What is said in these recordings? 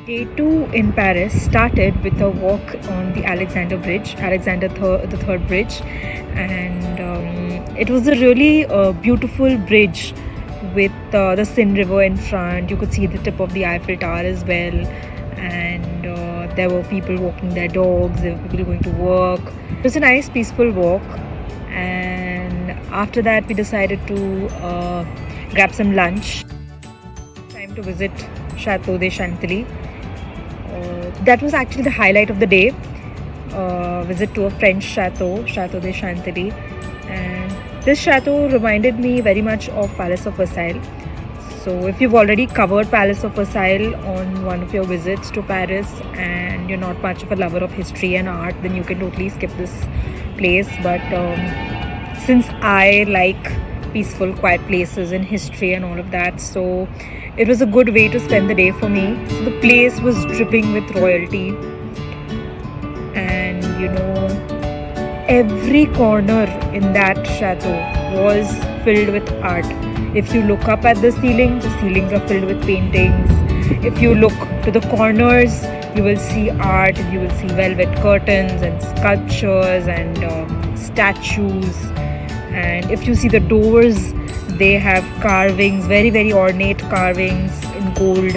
Day 2 in Paris started with a walk on the Alexander Bridge, the third bridge, and it was a really beautiful bridge with the Seine River in front. You could see the tip of the Eiffel Tower as well, and there were people walking their dogs, there were people going to work. It was a nice, peaceful walk, and after that, we decided to grab some lunch. Time to visit Chateau de Chantilly. That was actually the highlight of the day. Visit to a French chateau, Chateau de Chantilly, and this chateau reminded me very much of Palace of Versailles. So if you've already covered Palace of Versailles on one of your visits to Paris and you're not much of a lover of history and art, then you can totally skip this place. But since I like peaceful, quiet places and history and all of that, so it was a good way to spend the day for me. So the place was dripping with royalty, and every corner in that chateau was filled with art. If you look up at the ceilings are filled with paintings. If you look to the corners, you will see art, you will see velvet curtains and sculptures and statues. And if you see the doors, they have carvings, very, very ornate carvings in gold.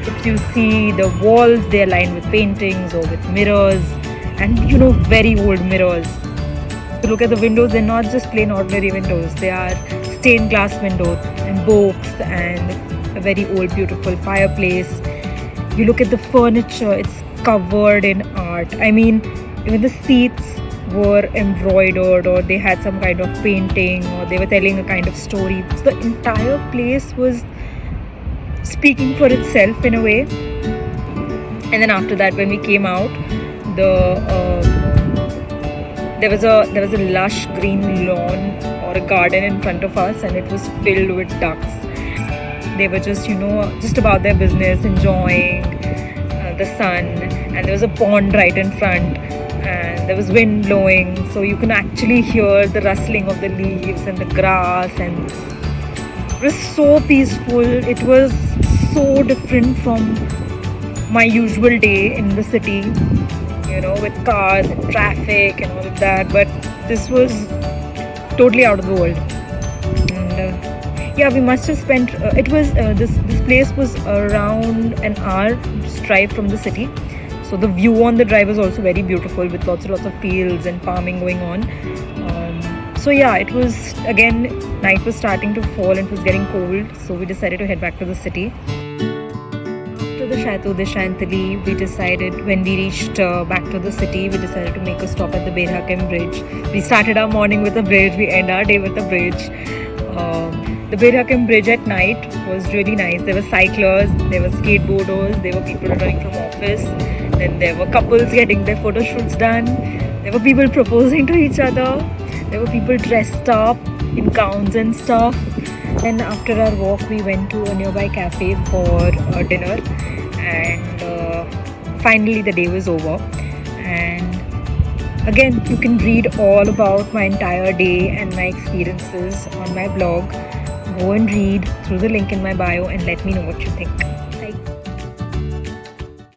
If you see the walls, they are lined with paintings or with mirrors, and very old mirrors. If you look at the windows, they're not just plain ordinary windows. They are stained glass windows and books and a very old, beautiful fireplace. You look at the furniture, it's covered in art. I mean, even the seats were embroidered, or they had some kind of painting, or they were telling a kind of story. So the entire place was speaking for itself in a way. And then after that, when we came out, there was a lush green lawn or a garden in front of us, and it was filled with ducks. They were just about their business, enjoying the sun, and there was a pond right in front. And there was wind blowing, so you can actually hear the rustling of the leaves and the grass, and it was so peaceful. It was so different from my usual day in the city, with cars and traffic and all of that, but this was totally out of the world. And we must have spent this place was around an hour drive from the city. So the view on the drive was also very beautiful, with lots of fields and farming going on. It was, again, night was starting to fall and it was getting cold. So we decided to head back to the city. After the Chateau de Chantilly, when we reached back to the city, we decided to make a stop at the Berhakem Bridge. We started our morning with a bridge, we end our day with a bridge. The Berhakem Bridge at night was really nice. There were cyclers, there were skateboarders, there were people returning from office. Then there were couples getting their photo shoots done. There were people proposing to each other. There were people dressed up in gowns and stuff. Then after our walk, we went to a nearby cafe for dinner. And finally the day was over. And again, you can read all about my entire day and my experiences on my blog. Go and read through the link in my bio and let me know what you think.